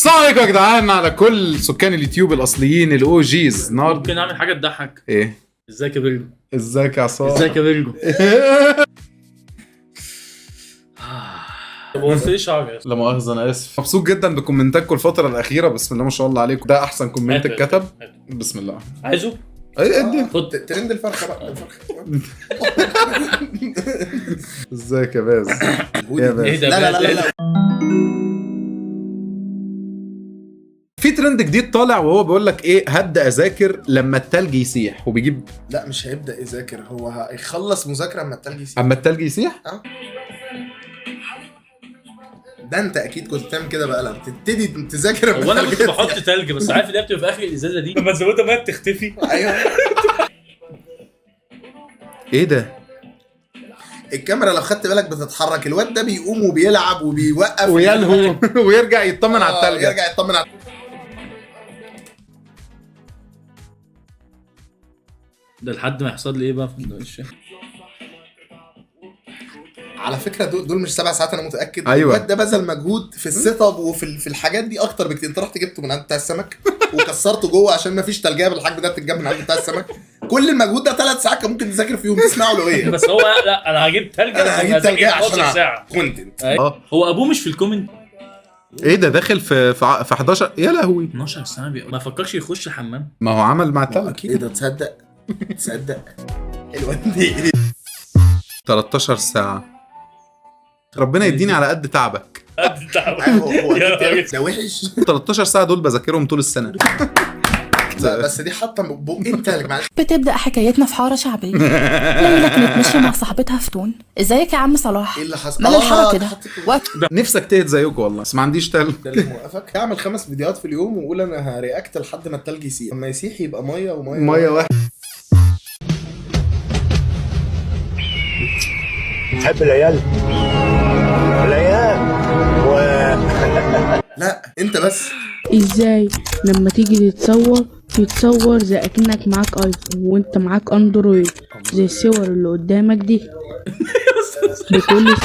السلام عليكم يا جدعان، على كل سكان اليوتيوب الاصليين الاو جيز. النهارده ممكن نعمل حاجه تضحك. ايه؟ ازيك يا بيرجو؟ ازيك يا عصام؟ ازيك يا بيرجو؟ طب هو في شعر؟ لا مؤاخذة انا اسف. مبسوط جدا بكومنتاتكم الفترة الأخيرة، بسم الله ما شاء الله عليكم. ده أحسن كومنت اتكتب. بسم الله. عايزه؟ ايه ادي خد ترند الفرخه بقى. ازيك يا باز؟ يا باز. ايه ده؟ لا لا لا لا في ترند جديد طالع وهو بيقول لك ايه، هبدأ اذاكر لما التلج يسيح، وبيجيب لا مش هيبدا يذاكر، هو هيخلص مذاكره اما التلج يسيح. اما التلج يسيح. ده انت اكيد كنت بتعمل كده بقى لما تبتدي تذاكر هو انا كنت بحط تلج، بس عارف اللي هي بتبقى في اخر الازازه دي لما تزودها بقى بتختفي. ايوه ايه ده؟ الكاميرا لو خدت بالك بتتحرك، الواد ده بيقوم وبيلعب وبيوقف ويلهو ويرجع يطمن على التلج. يرجع يطمن على ده لحد ما يحصل لي ايه بقى في الوش؟ على فكره دول مش 7 ساعات انا متاكد. أيوة. الواد ده بذل مجهود في السيت اب وفي الحاجات دي اكتر بكتير. انت رحت جبته من عند بتاع السمك وكسرته جوه عشان ما فيش تلجيه بالحجم ده بتتجاب من عند بتاع السمك. كل المجهود ده 3 ساعات كان ممكن تذاكر فيهم. تسمعوا له ايه؟ بس هو لا، انا هجيب تلج، انا هجيب تلجيه عشان 12 ساعه كونتنت. هو ابوه مش في الكومنت. ايه ده؟ داخل في 11 يا لهوي. 12 سنه ما فكرش يخش الحمام. ما هو عمل مع التلج. اكيد. ايه ده؟ تصدق الواد دي 13 ساعة. ربنا يديني على قد تعبك. هو ده وحش. 13 ساعة دول بذاكرهم طول السنة. لا بس دي حاطه بقين تلج. معلش بتبدأ حكايتنا في حارة شعبية. ليلى كانت ماشية مع صاحبتها في تون. ازيك يا عم صلاح؟ ايه اللي حصل؟ مال الحارة كده؟ نفسك تهد زيكم والله، بس ما عنديش تلج. ده اللي موقفك. اعمل 5 فيديوهات في اليوم وقول انا هرياكت لحد ما التلج يسيح. لما يسيح يبقى ميه وميه مية واحد. تحب العيال لا انت بس. ازاي لما تيجي تتصور زي اكنك معاك ايفون وانت معاك اندرويد، زي الصور اللي قدامك دي. بكل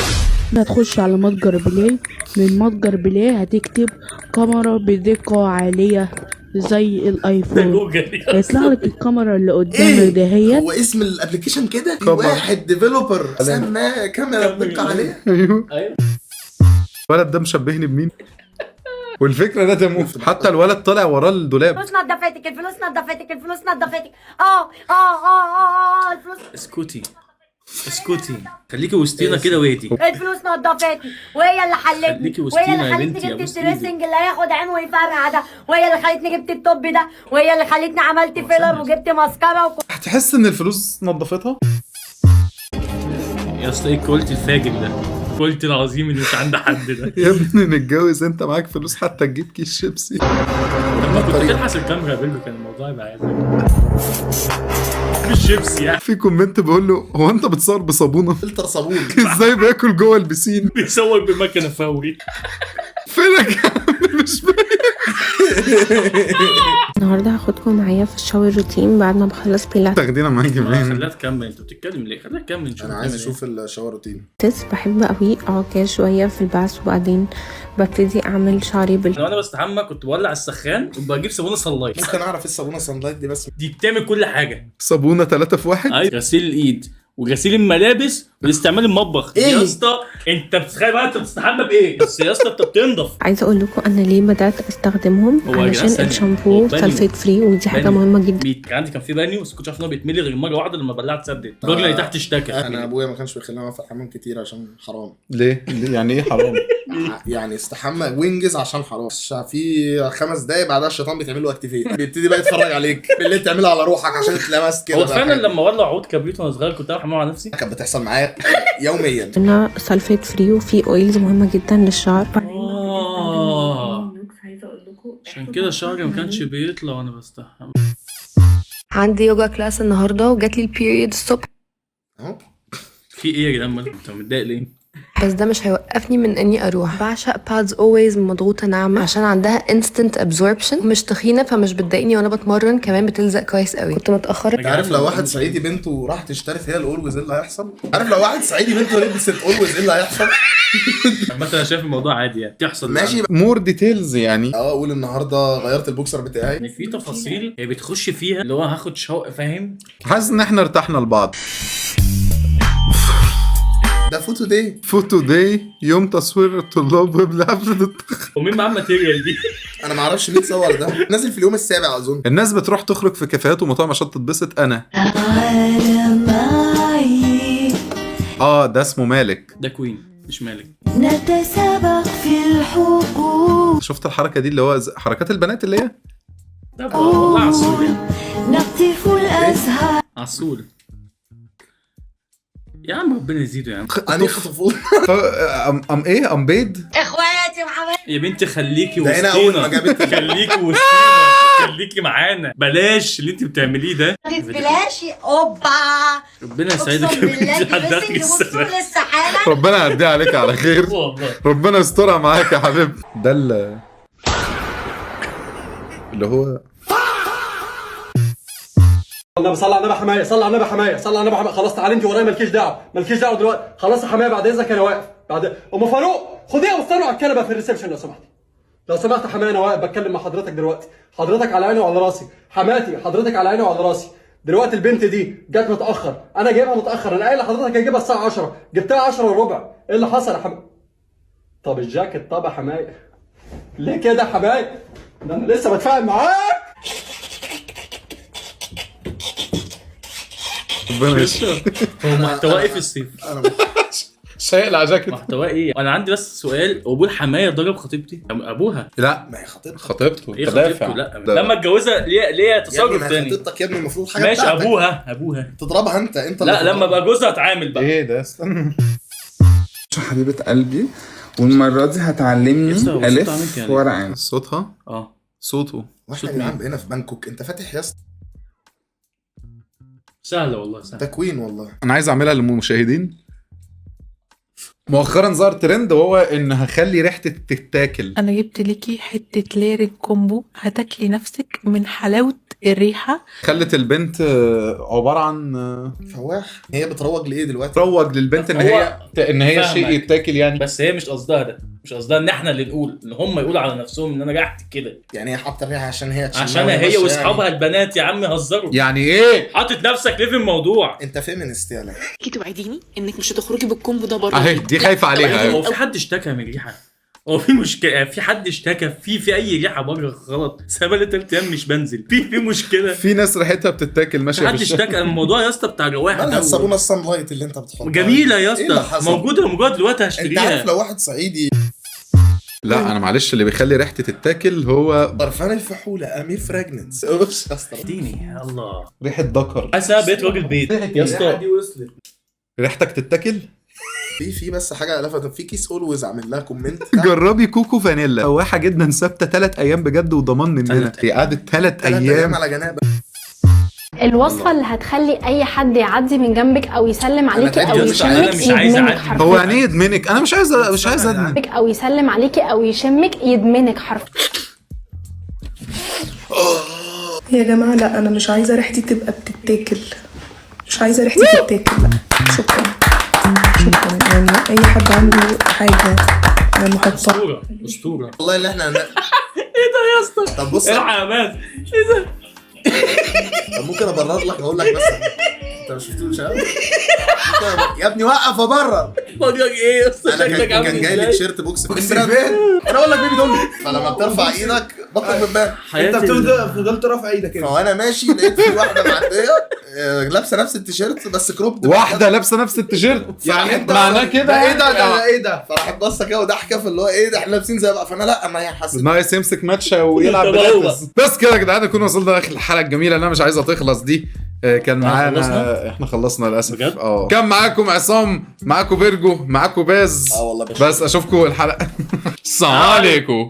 هتخش على متجر بلاي، من متجر بلاي هتكتب كاميرا بدقة عالية زي الايفون، هيطلع لك الكاميرا اللي قدامك دهيت. هو اسم الابلكيشن كده؟ في كاميرا. واحد ديفلوبر سماه كاميرا بدقة عالية. ايوه. ايوه الولد ده مشبهني بمين؟ والفكرة ده تموت. حتى الولد طالع وراه الدولاب. الفلوس نضفتك، الفلوس نضفتك، الفلوس نضفتك. الفلوس اسكتي خليكي وسطينا كده وهدي. الفلوس نضفتني، وهي اللي خليكي حلتني، وسطينا وهي يا اللي بنتي، خلتني يا جبت بوس إيدك. الدريسنج اللي هياخد عين ويفرقع ده، وهي اللي خلتني جبت التوب ده، وهي اللي خلتني عملت فيلر وجبت ماسكارا هتحس ان الفلوس نظفتها. يا اسطى ايه الكواليتي الفاجر ده؟ الكواليتي العظيم اللي مش عند حد ده. يا ابني نتجوز، انت معاك فلوس حتى تجيب كيس شيبسي. لما كنت تلحس الكاميرا يا بيلو كان الموضوع يبقى عادي. مش شيبسي يعني. في كومنت بيقول له هو انت بتصور بصابونه؟ فلتر صابون. ازاي بياكل جوه البسين؟ بيصور بمكنه فوري. فينك يا عم؟ مش باين. النهارده هاخدكم معايا في الشاور روتين بعد ما بخلص بيلاتس. تاخدينا معاكي ما فين؟ خليها تكمل، انت بتتكلم ليه؟ خليها تكمل نشوف. انا عايز اشوف الشاور روتين. بحب قوي اقعد كده شويه في الباث وبعدين ببتدي اعمل شعري لو انا بستحمى كنت بولع السخان وبجيب صابونه صلايت. ممكن اعرف ايه الصابونه صنلايت دي؟ بس دي بتعمل كل حاجه. صابونه 3 في 1. ايوه، غسيل الايد وغسيل الملابس واستعمال المطبخ. إيه؟ يا اسطى انت بتتخيل بقى انت بتستحمى بايه؟ بس يا اسطى انت بتنضف. عايزه اقول لكم انا ليه بدات استخدمهم، هو يا علشان جدعان الشامبو هو بانيو. سلفيت فري ودي حاجه بانيو. مهمه جدا. عندي كان في بانيو بس كنت عارف ان هو بيتملي غير مره واحده لما بلعت سدت. الراجل اللي تحت اشتكى. انا ابويا ما كانش بيخليني اقف في الحمام كتير عشان حرام. ليه؟ يعني ايه حرام؟ يعني استحمى وينجز عشان حرام. في 5 دقايق بعدها الشيطان بيتعمل له اكتيفيت، بيبتدي بقى يتفرج عليك بالليل، تعملها على روحك عشان اتلمست كده. هو بقى فعلا حاجة. لما ولع عود كبريت وانا صغير كنت اعمل على نفسي. كانت بتحصل معايا يوميا. هنا سلفيت فري وفي اويلز مهمه جدا للشعر. عشان كده شعري ما كانش بيطلع وانا بستحمى. عندي يوجا كلاس النهارده وجات لي البيريود الصبح. اهو في ايه يا جدعان؟ انت متضايق ليه؟ بس ده مش هيوقفني من اني اروح. بعشق بادز اولويز مضغوطه ناعمه عشان عندها انستنت ابزوربشن، مش تخينه فمش بتضايقني وانا بتمرن، كمان بتلزق كويس قوي. كنت متاخره. عارف لو واحد صعيدي بنته راحت اشترت هي الاولويز ايه اللي هيحصل؟ عارف لو واحد صعيدي بنته لبست اولويز ايه اللي هيحصل؟ عامة انا شايف الموضوع عادي يعني تحصل. ماشي مور ديتيلز يعني. اقول النهارده غيرت البوكسر بتاعي. يعني في تفاصيل هي بتخش فيها اللي هو هاخد شوق، فاهم؟ حاسس ان احنا ارتحنا لبعض. ده فوتو دي. فوتو داي، يوم تصوير الطلاب قبل ومين معاه الماتيريال دي؟ انا ما اعرفش مين صور ده، نازل في اليوم السابع اظن. الناس بتروح تخرج في كافيهات ومطاعم عشان تتبسط. انا ده اسمه مالك. ده كوين مش مالك. نتسابق في الحقوق، شفت الحركه دي اللي هو حركات البنات اللي هي ده والله عسول يعني. نقطف الازهار. عسول يا عم، ربنا يزيده يا عم. اني خطفوه. ايه ام بيد. اخواتي وحبايبي يا بنتي خليكي ده هنا اول ما وسطينا، جابت خليكي وسطينا، خليكي معانا، بلاش اللي انت بتعمليه ده. بلاشي اوبا. ربنا يسعدك اقسم بالله يا دي بنتي، بس هتدخلي اللي وصول السلام للسحالة. ربنا يعديها عليك على خير. والله. ربنا يسترها معاك يا حبيبي. ده اللي هو النبي صلى على النبي حمايه، صلى على النبي حمايه، صلى على النبي حمايه. خلاص تعالى انت ورايا، مالكيش دعوه، مالكيش دعوه دلوقتي. خلاص يا حمايه بعد اذنك انا واقف. بعد ام فاروق خديها واستنوا على الكنبه في الريسبشن لو سمحتي. لو سمحت يا حمايه انا واقف بتكلم مع حضرتك دلوقتي. حضرتك على عيني وعلى راسي. حماتي حضرتك على عيني وعلى راسي. دلوقتي البنت دي جت متاخر، انا جايبها متاخر، انا قايل لحضرتك هجيبها الساعه 10، جبتها 10 وربع. ايه اللي حصل يا حمايه؟ طب الجاكيت طب يا حمايه. ليه كده يا حمايه؟ ده انا لسه بتفاهم معاك. ربنا يستر. هو محتواه ايه في الصيف؟ شايل على جاكيت. محتواه ايه؟ انا عندي بس سؤال، ابوه الحمايه ضرب خطيبتي؟ ابوها؟ لا ما هي خطيبتك. خطيبته ايه تدافع. خطيبته؟ لا لما اتجوزها ليه يا ابني تصرف ما هي تاني؟ خطيبتك يا ابني، المفروض حاجه ماشي بتاعتك. ابوها تضربها انت لا لما ابقى جوزها اتعامل بقى. ايه ده؟ استنى. حبيبة قلبي، والمرة دي هتعلمني يسطا، هو صوته عامل ألف كده. ورق عين. صوتها صوته واحنا يا جدعان هنا في بانكوك، انت فاتح يا اسطى سهله والله سهله. تكوين والله. انا عايز اعملها للمشاهدين. مؤخرا ظهر ترند وهو ان هخلي ريحتي تتاكل. انا جبت ليكي حته ليرك كومبو هتاكلي نفسك من حلاوه الريحه. خلت البنت عباره عن فواح. هي بتروج لايه دلوقتي؟ تروج للبنت ان هي شيء فاهمك. يتاكل يعني. بس هي مش قصدها ده، مش قصدها ان احنا اللي نقول، ان هم يقولوا على نفسهم ان انا ريحتي كده. يعني هي حاطه الريحه عشان هي تشمها عشان وهي هي ماشية واصحابها يعني. البنات يا عم هزروا. يعني ايه؟ حاطط نفسك ليه في الموضوع؟ انت فيمينست يالا. توعديني انك مش هتخرجي بالكومبو ده بره. اهي دي خايفه عليها. هو في حد اشتكى من ريحه؟ هو في مشكله؟ في حد اشتكى في اي ريحه بره غلط؟ سبب 3 ايام مش بنزل في مشكله. في ناس ريحتها بتتاكل ماشيه في حد اشتكى الموضوع يا اسطى بتاع رواحه مالها ده. الصابونه الصن لايت اللي انت بتحطها؟ جميله يا إيه اللي اسطى، حصل؟ موجوده دلوقتي انت هشتريها. عارف لو واحد صعيدي. لا انا معلش، اللي بيخلي ريحتي تتاكل هو برفان الفحوله امير فراجننس. اوبس يا اسطى. اديني الله ريحه ذكر. حاسه بقيت راجل بيت يا اسطى. ريحتك تتاكل. في بس حاجه لفتت في كيس اولويز عامل لها كومنت. جربي كوكو فانيلا، فواحه جدا، ثابته 3 ايام بجد وضمان مننا. هي قعدت 3 ايام على جنابه. الوصفة اللي هتخلي أي حد يعدي من جنبك أو يسلم عليكي تعبت أو يا اسطى، أنا يشمك مش عايز يدمنك أعدي. حرفيا. هو يعني ايه يدمنك؟ انا مش عايز ادمن. أو يسلم عليكي أو يشمك يدمنك حرفيا. يا جماعه لا، انا مش عايزه ريحتي تبقى بتتاكل، مش عايزه ريحتي تتاكل. لا شكرا شكرا. يعني اي حد عنده حاجه انا محطه. اسطوره والله اللي احنا ايه ده يا اسطى؟ طب بص، الحق يا مان، ايه ده؟ طب ممكن ابرر لك، اقول لك بس انت ما شفتوش ها؟ يا ابني وقف ابرر. بقول لك ايه يا اسطى؟ انا شكلك عامل كان جاي لي ازاي؟ تيشيرت بوكس براند. انا اقول لك بيبي دول، فلما بترفع ايدك بطل من بان. حياتي فضلت رافع ايدك كده. فانا ماشي لقيت في واحده معديه لابسه نفس التيشيرت بس كروب. واحده لابسه نفس التيشيرت، يعني انت معناه كده ايه ده يعني. ايه ده؟ فراحت باصه كده وضحكه في اللي هو ايه ده احنا لابسين زي بعض. فانا لا، ما هي حسيت ناقص يمسك ماتشة ويلعب طب هو. بلاتس. بس كده يا جدعان نكون وصلنا لاخر الحلقه الجميله اللي انا مش عايزها تخلص دي. كان معانا خلصنا؟ احنا خلصنا للاسف. بجد؟ كان معاكم عصام، معاكم بيرجو، معاكم باز. والله بس اشوفكم الحلقه. السلام عليكم.